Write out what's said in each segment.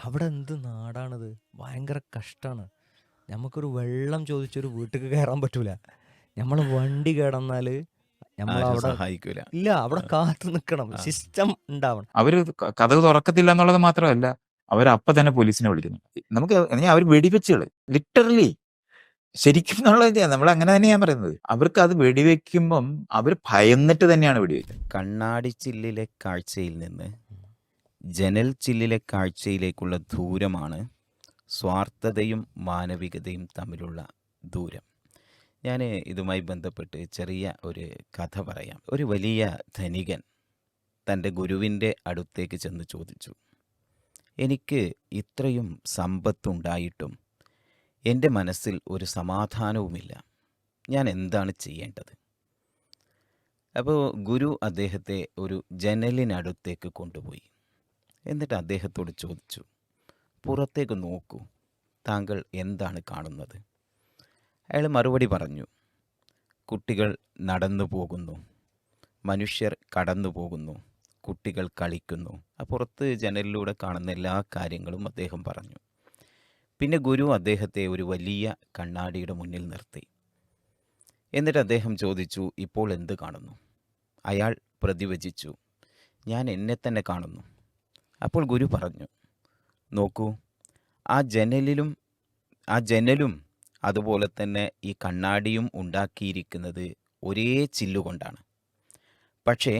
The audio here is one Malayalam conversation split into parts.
അവിടെ എന്ത് നാടാണിത്? ഭയങ്കര കഷ്ടാണ്. ഞമ്മക്കൊരു വെള്ളം ചോദിച്ചൊരു വീട്ടിക്ക് കയറാൻ പറ്റൂല. ഞമ്മളെ വണ്ടി കേടന്നാല് ആരും ഞമ്മളവിടെ സഹായിക്കൂല. ഇല്ല. അവിടെ ആ, കാത്ത് നിക്കണം. ആ. സിസ്റ്റം ഉണ്ടാവണം. അവര് കതക് തുറക്കത്തില്ല എന്നുള്ളത് മാത്രമല്ല, അവരപ്പ തന്നെ പോലീസിനെ വിളിക്കുന്നു. നമുക്ക് അവർ വെടിവെച്ചുകള് ലിറ്ററലി ശരിക്കും എന്നുള്ളത് നമ്മൾ അങ്ങനെ തന്നെയാണ് പറയുന്നത്. അവർക്ക് അത് വെടിവെക്കുമ്പം അവർ ഭയന്നിട്ട് തന്നെയാണ് വെടിവെക്കുന്നത്. കണ്ണാടി ചില്ലിലെ കാഴ്ചയിൽ നിന്ന് ജനൽ ചില്ലിലെ കാഴ്ചയിലേക്കുള്ള ദൂരമാണ് സ്വാർത്ഥതയും മാനവികതയും തമ്മിലുള്ള ദൂരം. ഞാൻ ഇതുമായി ബന്ധപ്പെട്ട് ചെറിയ ഒരു കഥ പറയാം. ഒരു വലിയ ധനികൻ തൻ്റെ ഗുരുവിൻ്റെ അടുത്തേക്ക് ചെന്ന് ചോദിച്ചു, എനിക്ക് ഇത്രയും സമ്പത്തുണ്ടായിട്ടും എൻ്റെ മനസ്സിൽ ഒരു സമാധാനവുമില്ല, ഞാൻ എന്താണ് ചെയ്യേണ്ടത്? അപ്പോൾ ഗുരു അദ്ദേഹത്തെ ഒരു ജനലിനടുത്തേക്ക് കൊണ്ടുപോയി. എന്നിട്ട് അദ്ദേഹത്തോട് ചോദിച്ചു, പുറത്തേക്ക് നോക്കൂ, താങ്കൾ എന്താണ് കാണുന്നത്? അയാൾ മറുപടി പറഞ്ഞു, കുട്ടികൾ നടന്നു പോകുന്നു, മനുഷ്യർ കടന്നു പോകുന്നു, കുട്ടികൾ കളിക്കുന്നു. പുറത്ത് ജനലിലൂടെ കാണുന്ന എല്ലാ കാര്യങ്ങളും അദ്ദേഹം പറഞ്ഞു. പിന്നെ ഗുരു അദ്ദേഹത്തെ ഒരു വലിയ കണ്ണാടിയുടെ മുന്നിൽ നിർത്തി. എന്നിട്ട് അദ്ദേഹം ചോദിച്ചു, ഇപ്പോൾ എന്ത് കാണുന്നു? അയാൾ പ്രതിവചിച്ചു, ഞാൻ എന്നെ തന്നെ കാണുന്നു. അപ്പോൾ ഗുരു പറഞ്ഞു, നോക്കൂ, ആ ജനലും അതുപോലെ തന്നെ ഈ കണ്ണാടിയും ഉണ്ടാക്കിയിരിക്കുന്നത് ഒരേ ചില്ലുകൊണ്ടാണ്. പക്ഷേ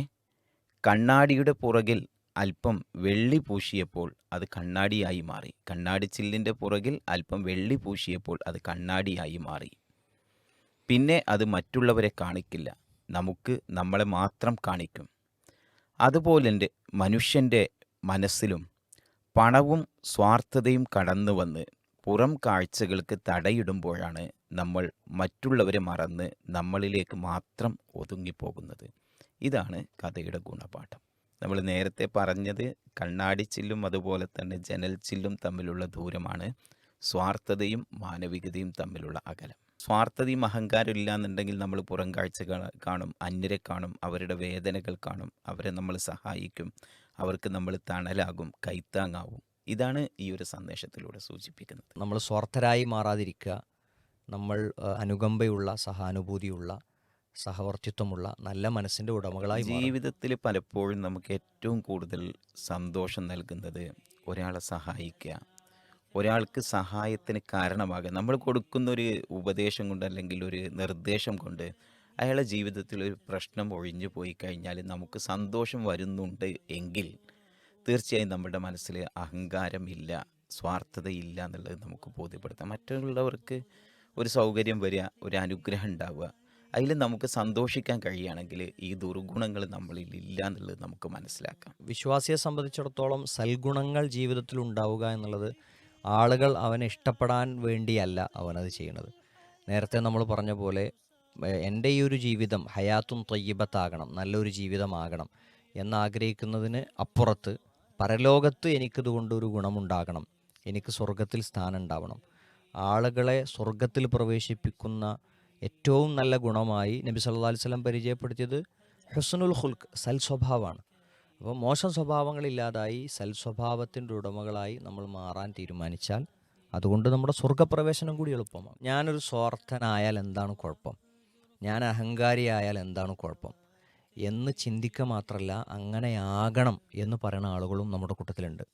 കണ്ണാടിയുടെ പുറകിൽ അല്പം വെള്ളി പൂശിയപ്പോൾ അത് കണ്ണാടിയായി മാറി. കണ്ണാടി ചില്ലിൻ്റെ പുറകിൽ അല്പം വെള്ളി പൂശിയപ്പോൾ അത് കണ്ണാടിയായി മാറി. പിന്നെ അത് മറ്റുള്ളവരെ കാണിക്കില്ല, നമുക്ക് നമ്മളെ മാത്രം കാണിക്കും. അതുപോലെ മനുഷ്യൻ്റെ മനസ്സിലും പണവും സ്വാർത്ഥതയും കടന്നു വന്ന് പുറം കാഴ്ചകൾക്ക് തടയിടുമ്പോഴാണ് നമ്മൾ മറ്റുള്ളവരെ മറന്ന് നമ്മളിലേക്ക് മാത്രം ഒതുങ്ങിപ്പോകുന്നത്. ഇതാണ് കഥയുടെ ഗുണപാഠം. നമ്മൾ നേരത്തെ പറഞ്ഞത് കണ്ണാടി ചില്ലും അതുപോലെ തന്നെ ജനൽ ചില്ലും തമ്മിലുള്ള ദൂരമാണ് സ്വാർത്ഥതയും മാനവികതയും തമ്മിലുള്ള അകലം. സ്വാർത്ഥതയും അഹങ്കാരം ഇല്ല എന്നുണ്ടെങ്കിൽ നമ്മൾ പുറം കാഴ്ചകൾ കാണും, അന്യരെ കാണും, അവരുടെ വേദനകൾ കാണും, അവരെ നമ്മൾ സഹായിക്കും, അവർക്ക് നമ്മൾ തണലാകും, കൈത്താങ്ങാവും. ഇതാണ് ഈ ഒരു സന്ദേശത്തിലൂടെ സൂചിപ്പിക്കുന്നത്. നമ്മൾ സ്വാർത്ഥരായി മാറാതിരിക്കുക. നമ്മൾ അനുകമ്പയുള്ള, സഹാനുഭൂതിയുള്ള, സഹവർത്തിത്വമുള്ള നല്ല മനസ്സിൻ്റെ ഉടമകളായി മാറുക. ജീവിതത്തിൽ പലപ്പോഴും നമുക്ക് ഏറ്റവും കൂടുതൽ സന്തോഷം നൽകുന്നത് ഒരാളെ സഹായിക്കുക, ഒരാൾക്ക് സഹായത്തിന് കാരണമാകുക. നമ്മൾ കൊടുക്കുന്നൊരു ഉപദേശം കൊണ്ട് അല്ലെങ്കിൽ ഒരു നിർദ്ദേശം കൊണ്ട് അയാളുടെ ജീവിതത്തിൽ ഒരു പ്രശ്നം ഒഴിഞ്ഞു പോയി കഴിഞ്ഞാൽ നമുക്ക് സന്തോഷം വരുന്നുണ്ട് എങ്കിൽ തീർച്ചയായും നമ്മുടെ മനസ്സിൽ അഹങ്കാരമില്ല, സ്വാർത്ഥതയില്ല എന്നുള്ളത് നമുക്ക് ബോധ്യപ്പെടുത്താം. മറ്റുള്ളവർക്ക് ഒരു സൗകര്യം വരിക, ഒരു അനുഗ്രഹം ഉണ്ടാവുക, അതിൽ നമുക്ക് സന്തോഷിക്കാൻ കഴിയുകയാണെങ്കിൽ ഈ ദുർഗുണങ്ങൾ നമ്മളിൽ ഇല്ല എന്നുള്ളത് നമുക്ക് മനസ്സിലാക്കാം. വിശ്വാസിയെ സംബന്ധിച്ചിടത്തോളം സൽഗുണങ്ങൾ ജീവിതത്തിൽ ഉണ്ടാവുക എന്നുള്ളത് ആളുകൾ അവനെ ഇഷ്ടപ്പെടാൻ വേണ്ടിയല്ല അവനത് ചെയ്യണത്. നേരത്തെ നമ്മൾ പറഞ്ഞ പോലെ എൻ്റെ ഈ ഒരു ജീവിതം ഹയാത്തും ത്വയ്യിബത്താകണം, നല്ലൊരു ജീവിതമാകണം എന്നാഗ്രഹിക്കുന്നതിന് അപ്പുറത്ത് പരലോകത്ത് എനിക്കിതുകൊണ്ടൊരു ഗുണമുണ്ടാകണം, എനിക്ക് സ്വർഗത്തിൽ സ്ഥാനം ഉണ്ടാവണം. ആളുകളെ സ്വർഗത്തിൽ പ്രവേശിപ്പിക്കുന്ന ഏറ്റവും നല്ല ഗുണമായി നബി സല്ലല്ലാഹു അലൈഹി വസല്ലം പരിചയപ്പെടുത്തിയത് ഹുസ്നുൽ ഖുൽഖ്, സൽസ്വഭാവമാണ്. അപ്പോൾ മോശം സ്വഭാവങ്ങളില്ലാതായി സൽസ്വഭാവത്തിൻ്റെ ഉടമകളായി നമ്മൾ മാറാൻ തീരുമാനിച്ചാൽ അതുകൊണ്ട് നമ്മുടെ സ്വർഗപ്രവേശനം കൂടി എളുപ്പമാണ്. ഞാനൊരു സ്വാർത്ഥനായാൽ എന്താണ് കുഴപ്പം, ഞാൻ അഹങ്കാരിയായാൽ എന്താണ് കുഴപ്പം എന്ന് ചിന്തിക്കുക മാത്രമല്ല, അങ്ങനെയാകണം എന്ന് പറയുന്ന ആളുകളും നമ്മുടെ കൂട്ടത്തിലുണ്ട്.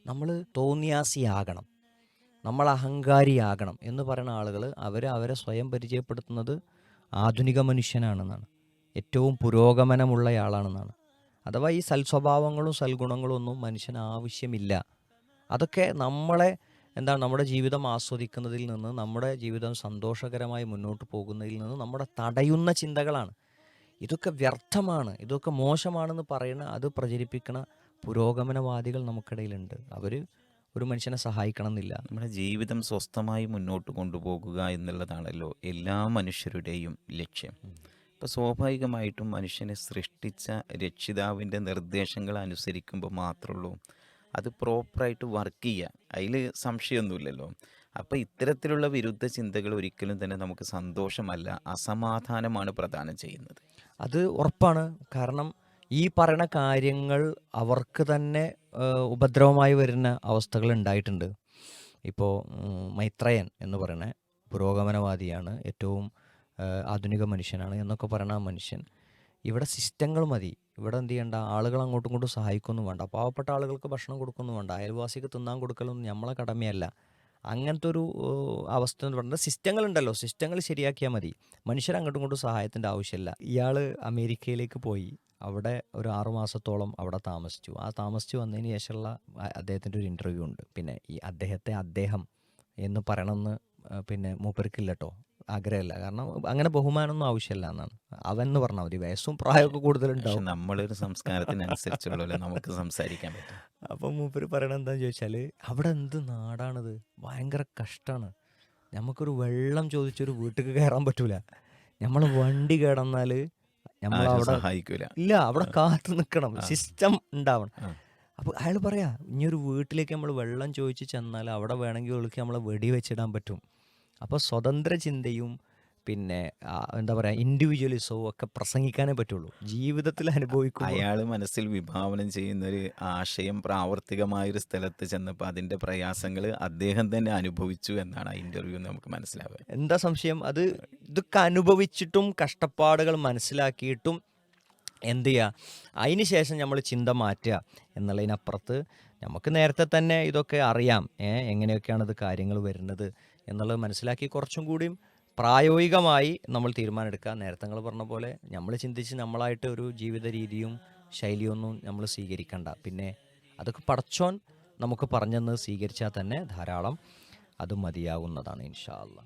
നമ്മൾ തോന്നിയാസിയാകണം, നമ്മൾ അഹങ്കാരിയാകണം എന്ന് പറയുന്ന ആളുകൾ അവരെ സ്വയം പരിചയപ്പെടുത്തുന്നത് ആധുനിക മനുഷ്യനാണെന്നാണ്, ഏറ്റവും പുരോഗമനമുള്ളയാളാണെന്നാണ്. അഥവാ ഈ സൽസ്വഭാവങ്ങളും സൽഗുണങ്ങളും ഒന്നും മനുഷ്യന് ആവശ്യമില്ല. അതൊക്കെ നമ്മളെ നമ്മുടെ ജീവിതം ആസ്വദിക്കുന്നതിൽ നിന്ന്, നമ്മുടെ ജീവിതം സന്തോഷകരമായി മുന്നോട്ട് പോകുന്നതിൽ നിന്ന് നമ്മുടെ തടയുന്ന ചിന്തകളാണ്. ഇതൊക്കെ വ്യർത്ഥമാണ്, ഇതൊക്കെ മോശമാണെന്ന് പറയുന്ന, അത് പ്രചരിപ്പിക്കുന്ന പുരോഗമനവാദികൾ നമുക്കിടയിലുണ്ട്. അവർ ഒരു മനുഷ്യനെ സഹായിക്കണം എന്നില്ല. നമ്മുടെ ജീവിതം സ്വസ്ഥമായി മുന്നോട്ട് കൊണ്ടുപോകുക എന്നുള്ളതാണല്ലോ എല്ലാ മനുഷ്യരുടെയും ലക്ഷ്യം. അപ്പോൾ സ്വാഭാവികമായിട്ടും മനുഷ്യനെ സൃഷ്ടിച്ച രക്ഷിതാവിൻ്റെ നിർദ്ദേശങ്ങൾ അനുസരിക്കുമ്പോൾ മാത്രമുള്ളൂ അത് പ്രോപ്പറായിട്ട് വർക്ക് ചെയ്യുക. അതിൽ സംശയമൊന്നുമില്ലല്ലോ. അപ്പോൾ ഇത്തരത്തിലുള്ള വിരുദ്ധ ചിന്തകൾ ഒരിക്കലും തന്നെ നമുക്ക് സന്തോഷമല്ല, അസമാധാനമാണ് പ്രദാനം ചെയ്യുന്നത്. അത് ഉറപ്പാണ്. കാരണം ഈ പറയുന്ന കാര്യങ്ങൾ അവർക്ക് തന്നെ ഉപദ്രവമായി വരുന്ന അവസ്ഥകൾ ഉണ്ടായിട്ടുണ്ട്. ഇപ്പോൾ മൈത്രേയൻ എന്ന് പറയുന്ന പുരോഗമനവാദിയാണ്, ഏറ്റവും ആധുനിക മനുഷ്യനാണ് എന്നൊക്കെ പറയുന്ന ആ മനുഷ്യൻ ഇവിടെ സിസ്റ്റങ്ങൾ മതി, ഇവിടെ എന്ത് ചെയ്യണ്ട, ആളുകൾ അങ്ങോട്ടും ഇങ്ങോട്ടും സഹായിക്കൊന്നും വേണ്ട, പാവപ്പെട്ട ആളുകൾക്ക് ഭക്ഷണം കൊടുക്കൊന്നും വേണ്ട, അയൽവാസിക്ക് തിന്നാൻ കൊടുക്കലൊന്നും നമ്മളെ കടമയല്ല. അങ്ങനത്തെ ഒരു അവസ്ഥ എന്ന് പറയുന്നത് സിസ്റ്റങ്ങളുണ്ടല്ലോ, സിസ്റ്റങ്ങൾ ശരിയാക്കിയാൽ മതി, മനുഷ്യർ അങ്ങോട്ടും ഇങ്ങോട്ടും സഹായത്തിൻ്റെ ആവശ്യമില്ല. ഇയാൾ അമേരിക്കയിലേക്ക് പോയി, അവിടെ ഒരു 6 മാസത്തോളം അവിടെ താമസിച്ചു. ആ താമസിച്ച് വന്നതിന് ശേഷമുള്ള അദ്ദേഹത്തിൻ്റെ ഒരു ഇൻ്റർവ്യൂ ഉണ്ട്. പിന്നെ ഈ അദ്ദേഹം എന്ന് പറയണമെന്ന് പിന്നെ മൂപ്പർക്കില്ല കേട്ടോ, ആഗ്രഹമില്ല. കാരണം അങ്ങനെ ബഹുമാനമൊന്നും ആവശ്യമില്ല എന്നാണ്. അവൻ എന്ന് പറഞ്ഞാൽ മതി, വയസ്സും പ്രായമൊക്കെ പക്ഷെ കൂടുതലുണ്ടാവും. നമ്മളൊരു സംസ്കാരത്തിനനുസരിച്ചുള്ള നമുക്ക് സംസാരിക്കാൻ പറ്റും. അപ്പം മൂപ്പര് പറയണത് എന്താണെന്ന് ചോദിച്ചാൽ, അവിടെ എന്ത് നാടാണിത്, ഭയങ്കര കഷ്ടമാണ്. നമുക്കൊരു വെള്ളം ചോദിച്ചൊരു വീട്ടിൽ കയറാൻ പറ്റൂല. നമ്മൾ വണ്ടി കിടന്നാൽ നമ്മൾ ആരും അവിടെ സഹായിക്കൂല. ഇല്ല, അവിടെ കാത്തു നിൽക്കണം, ആ. സിസ്റ്റം ഉണ്ടാവണം. ആ. അപ്പോൾ അയാൾ പറയാ, ഇനിയൊരു വീട്ടിലേക്ക് നമ്മൾ വെള്ളം ചോദിച്ച് ചെന്നാൽ അവിടെ വേണമെങ്കിൽ ഒളിക്ക് നമ്മളെ വെടിവെച്ചിടാൻ പറ്റും. അപ്പോൾ സ്വതന്ത്ര ചിന്തയും പിന്നെ എന്താ പറയുക, ഇൻഡിവിജ്വലിസവും ഒക്കെ പ്രസംഗിക്കാനേ പറ്റുള്ളൂ, ജീവിതത്തിൽ അനുഭവിക്കുമ്പോൾ. അയാൾ മനസ്സിൽ വിഭാവനം ചെയ്യുന്നൊരു ആശയം പ്രാവർത്തികമായൊരു സ്ഥലത്ത് ചെന്നപ്പോൾ അതിൻ്റെ പ്രയാസങ്ങൾ അദ്ദേഹം തന്നെ അനുഭവിച്ചു എന്നാണ് ആ ഇൻ്റർവ്യൂ നമുക്ക് മനസ്സിലാവുക. എന്താ സംശയം? ഇതൊക്കെ അനുഭവിച്ചിട്ടും കഷ്ടപ്പാടുകൾ മനസ്സിലാക്കിയിട്ടും എന്ത് ചെയ്യുക, അതിന് ശേഷം നമ്മൾ ചിന്ത മാറ്റുക എന്നുള്ളതിനപ്പുറത്ത് നമുക്ക് നേരത്തെ തന്നെ ഇതൊക്കെ അറിയാം, എങ്ങനെയൊക്കെയാണ് ഇത് കാര്യങ്ങൾ വരുന്നത് എന്നുള്ളത് മനസ്സിലാക്കി കുറച്ചും കൂടിയും പ്രായോഗികമായി നമ്മൾ തീരുമാനമെടുക്കുക. നേരത്തെ നിങ്ങൾ പറഞ്ഞ പോലെ നമ്മൾ ചിന്തിച്ച് നമ്മളായിട്ട് ഒരു ജീവിത രീതിയും ശൈലിയൊന്നും നമ്മൾ സ്വീകരിക്കണ്ട. പിന്നെ അതൊക്കെ പടച്ചോൻ നമുക്ക് പറഞ്ഞെന്ന് സ്വീകരിച്ചാൽ തന്നെ ധാരാളം, അത് മതിയാവുന്നതാണ് ഇൻഷാ അല്ലാ.